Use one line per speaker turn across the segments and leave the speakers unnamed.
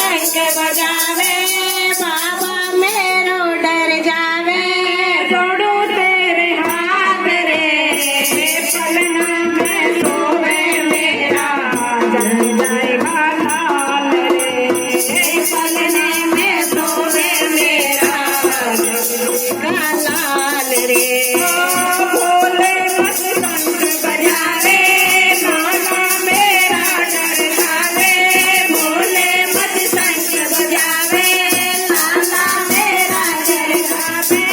शंख बजावे बाबा मेरो डर जावे छोड़ू तेरे हाथ रे पलना में सोवे मेरा जल जाएगा लाल रे पलने में सोवे मेरा जल जाएगा लाल रे भोले मत शंख बजावे माला मेरा डर जावे भोले मत शंख बजावे लाला मेरा डर जावे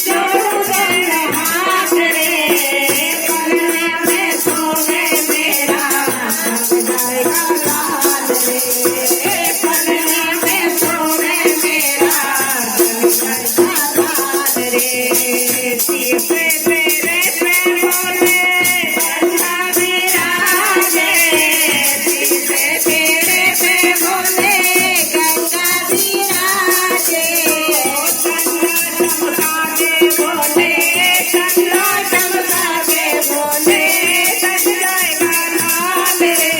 छोड़ू तेरे हाथ रे पलने में सोवे मेरा जल जाएगा लाल रे पलने में सोवे मेरा जल जाएगा लाल रे सिर पे तेरे पे बोले बंधा विराजे सिर पे तेरे पे बोले गंगा विराजे चंद्रा चमका के बोले चंद्रा चमका के बोले सज जाएगा लाल रे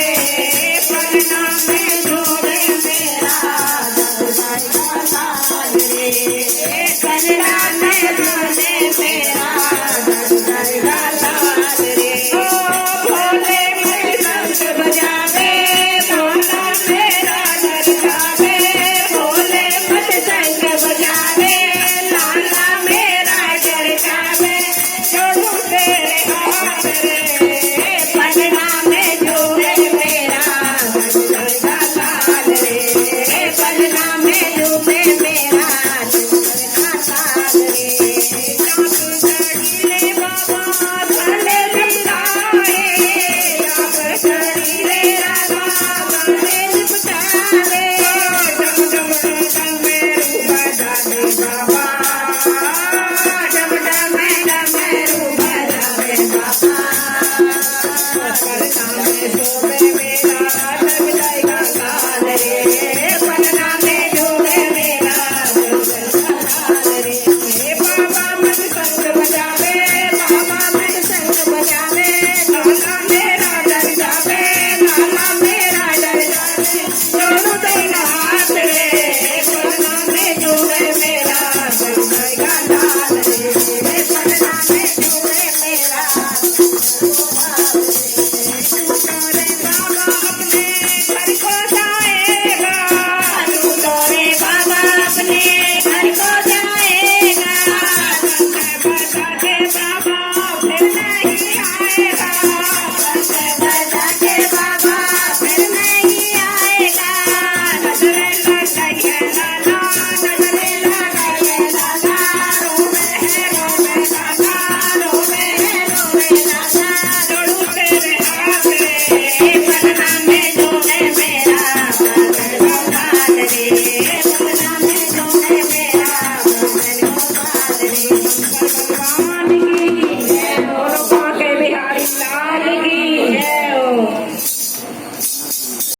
पलना में डोले मेरा जल जाएगा लाल रे पलना में डोले मेरा जल जाएगा लाल रे ओ भोले मत शंख बजावे माला मेरा डर जावे भोले मत शंख बजावे लाला मेरा डर जावे छोड़ू तेरे हाथ रे पलना में डोले मेरा जल जाएगा लाल रे पलना